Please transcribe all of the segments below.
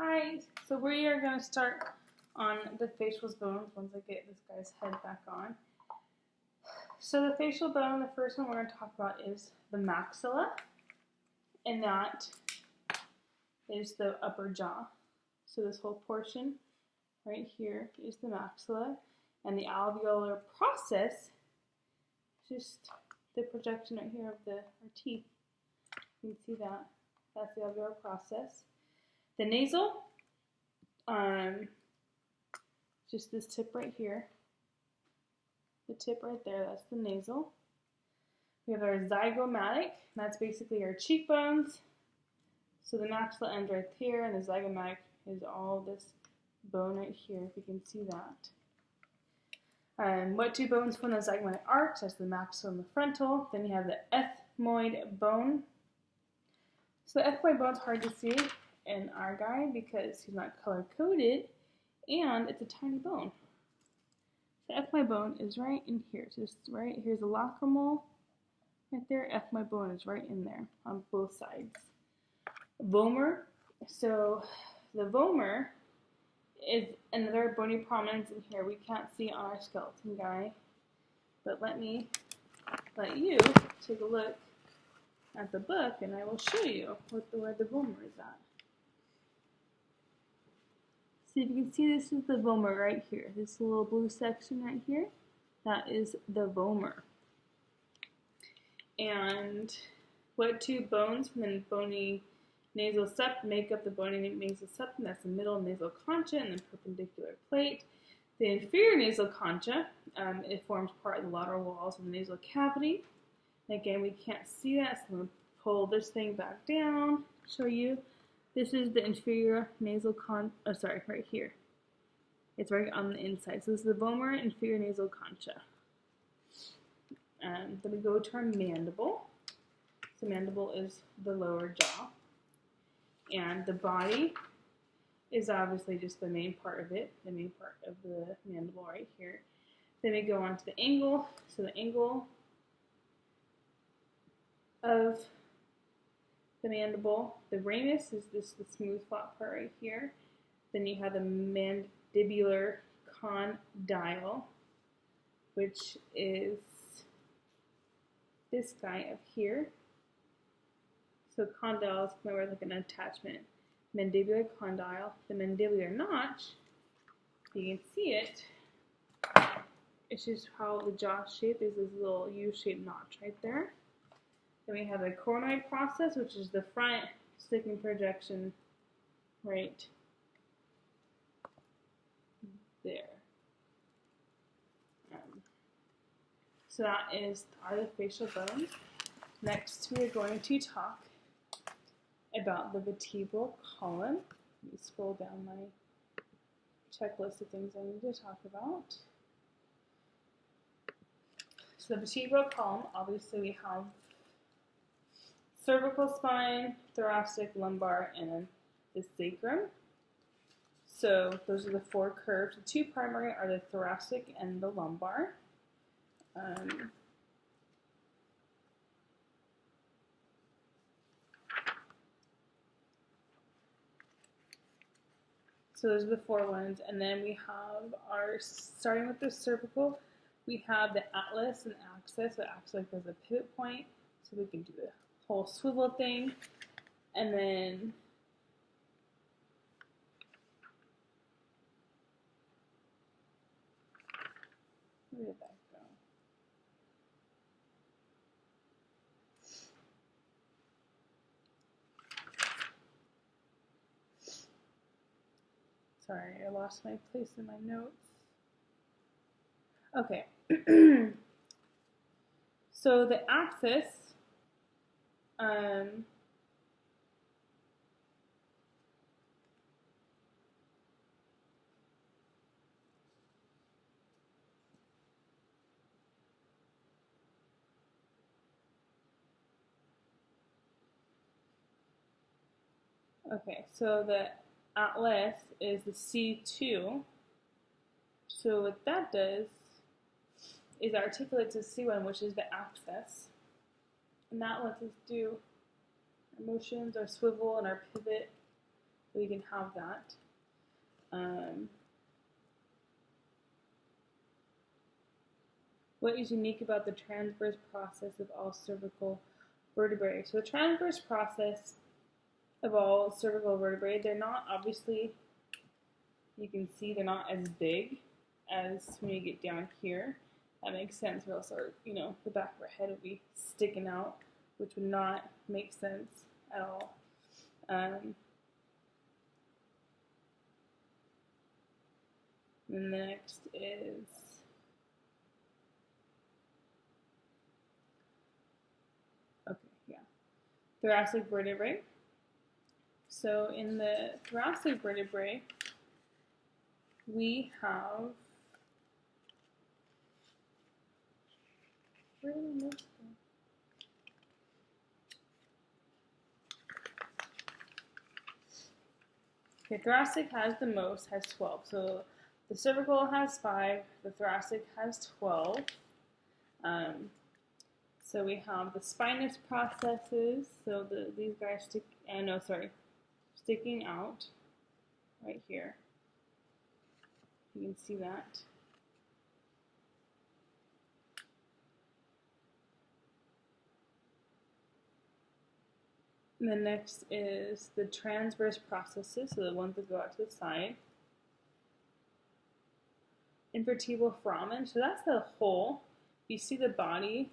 Hi, so we are going to start on the facial bones once I get this guy's head back on. So the facial bone, the first one we're going to talk about is the maxilla, and that is the upper jaw. So this whole portion right here is the maxilla, and the alveolar process, just the projection right here of our teeth. You can see that. That's the alveolar process. The nasal, just this tip right here. The tip right there, that's the nasal. We have our zygomatic, that's basically our cheekbones. So the maxilla ends right here, and the zygomatic is all this bone right here, if you can see that. What two bones form the zygomatic arch? That's the maxilla and the frontal. Then you have the ethmoid bone. So the ethmoid bone's hard to see in our guy because he's not color-coded, and it's a tiny bone. The ethmoid bone is right in here. So it's right here's the lacrimal, right there. Ethmoid bone is right in there on both sides. Vomer. So the vomer is another bony prominence in here we can't see on our skeleton guy, but let you take a look at the book, and I will show you where the vomer is at. So if you can see, this is the vomer right here. This little blue section right here, that is the vomer. And what two bones from the bony nasal septum make up the bony nasal septum? That's the middle nasal concha and the perpendicular plate. The inferior nasal concha, it forms part of the lateral walls of the nasal cavity. And again, we can't see that, so I'm going to pull this thing back down, show you. This is the inferior nasal right here. It's right on the inside. So this is the vomer, inferior nasal concha. Then we go to our mandible. So mandible is the lower jaw. And the body is obviously just the main part of it, the main part of the mandible right here. Then we go on to the angle. So the angle of the mandible, the ramus is the smooth flat part right here. Then you have the mandibular condyle, which is this guy up here. So condyle is more like an attachment. Mandibular condyle, the mandibular notch, you can see it. It's just how the jaw shape is, this little U-shaped notch right there. Then we have the coronoid process, which is the front sticking projection right there. So that are the facial bones. Next, we are going to talk about the vertebral column. Let me scroll down my checklist of things I need to talk about. So the vertebral column, obviously we have cervical spine, thoracic, lumbar, and then the sacrum. So those are the four curves. The two primary are the thoracic and the lumbar. So those are the four ones. And then we have starting with the cervical, we have the atlas and axis. So axis is a pivot point, so we can do the whole swivel thing. And then where did that go? Sorry, I lost my place in my notes. Okay. So the axis, okay, so the atlas is the C2. So what that does is articulate to C1, which is the axis. And that lets us do our motions, our swivel, and our pivot so we can have that. What is unique about the transverse process of all cervical vertebrae? So the transverse process of all cervical vertebrae, they're not obviously, you can see they're not as big as when you get down here. That makes sense, or else our, the back of our head would be sticking out, which would not make sense at all. And the next is thoracic vertebrae. So in the thoracic vertebrae, we have, where did I miss them? Okay, thoracic has the most, has 12. So the cervical has 5, the thoracic has 12. So we have the spinous processes. So these guys sticking out right here. You can see that. And the next is the transverse processes, so the ones that go out to the side. Invertebral foramen, so that's the hole. You see the body.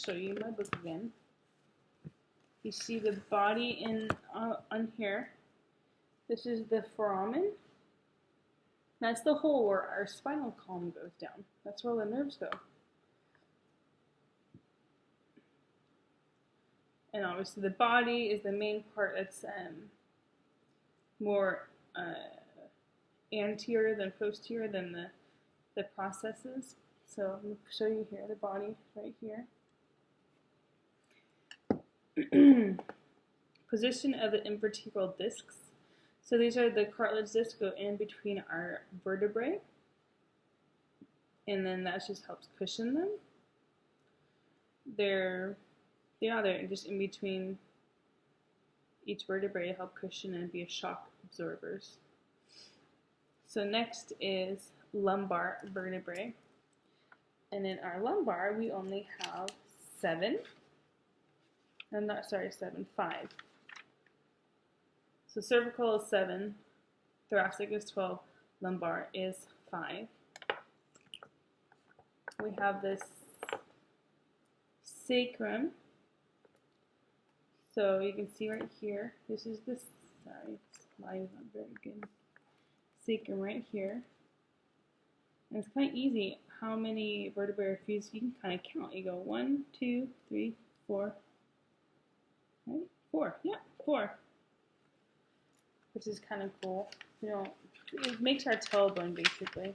Show you my book again. You see the body on here. This is the foramen. That's the hole where our spinal column goes down. That's where the nerves go. And obviously the body is the main part that's more anterior than posterior than the processes. So I'm going to show you here the body right here. Position of the invertebral discs. So these are the cartilage discs go in between our vertebrae, and then that just helps cushion them. They're just in between each vertebrae to help cushion and be a shock absorbers. So next is lumbar vertebrae, and in our lumbar we only have 5. So cervical is 7, thoracic is 12, lumbar is 5. We have this sacrum. So you can see right here, this is this, sorry, slide is not very good. Sacrum right here. And it's kind of easy how many vertebrae are fused. You can kind of count. You go 1, 2, 3, 4. Right? 4. Yeah, 4. Which is kind of cool. It makes our tailbone basically.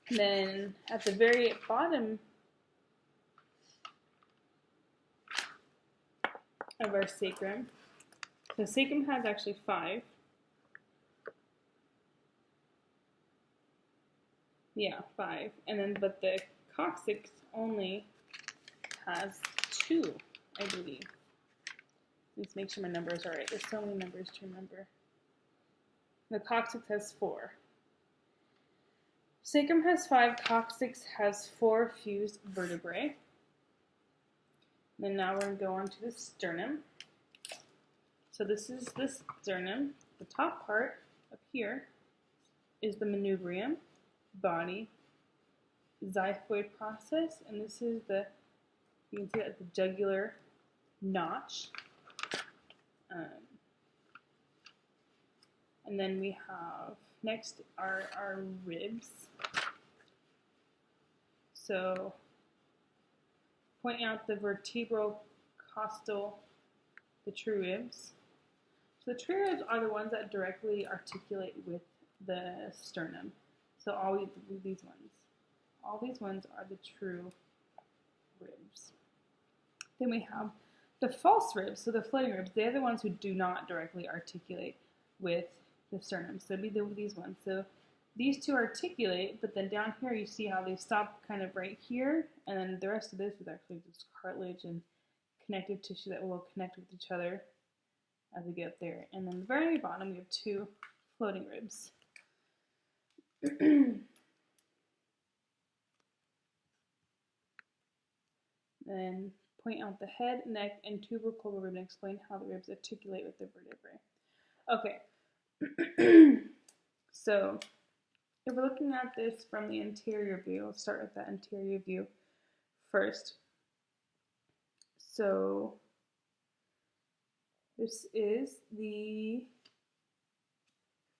And then at the very bottom of our sacrum, the sacrum has actually 5. Yeah, 5. And then, but the coccyx only has 2, I believe. Let's make sure my numbers are right. There's so many numbers to remember. The coccyx has 4. Sacrum has 5, coccyx has 4 fused vertebrae. And then now we're going to go on to the sternum. So this is the sternum. The top part up here is the manubrium, body, xiphoid process, and this is you can see that the jugular notch. And then we have, next are our ribs. So point out the vertebral costal, the true ribs. So the true ribs are the ones that directly articulate with the sternum. So all these ones are the true ribs. Then we have the false ribs, so the floating ribs. They're the ones who do not directly articulate with the sternum. So it'd be these ones. So these two articulate, but then down here you see how they stop kind of right here, and then the rest of this is actually just cartilage and connective tissue that will connect with each other. as we get up there. And then the very bottom, we have 2 floating ribs. Then point out the head, neck, and tubercle rib and explain how the ribs articulate with the vertebrae. Okay, so if we're looking at this from the anterior view, let's start with that anterior view first. So this is the,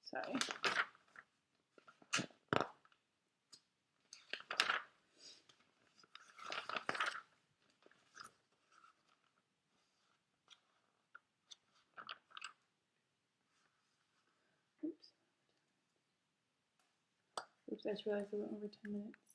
sorry. Oops, I just realized I went over 10 minutes.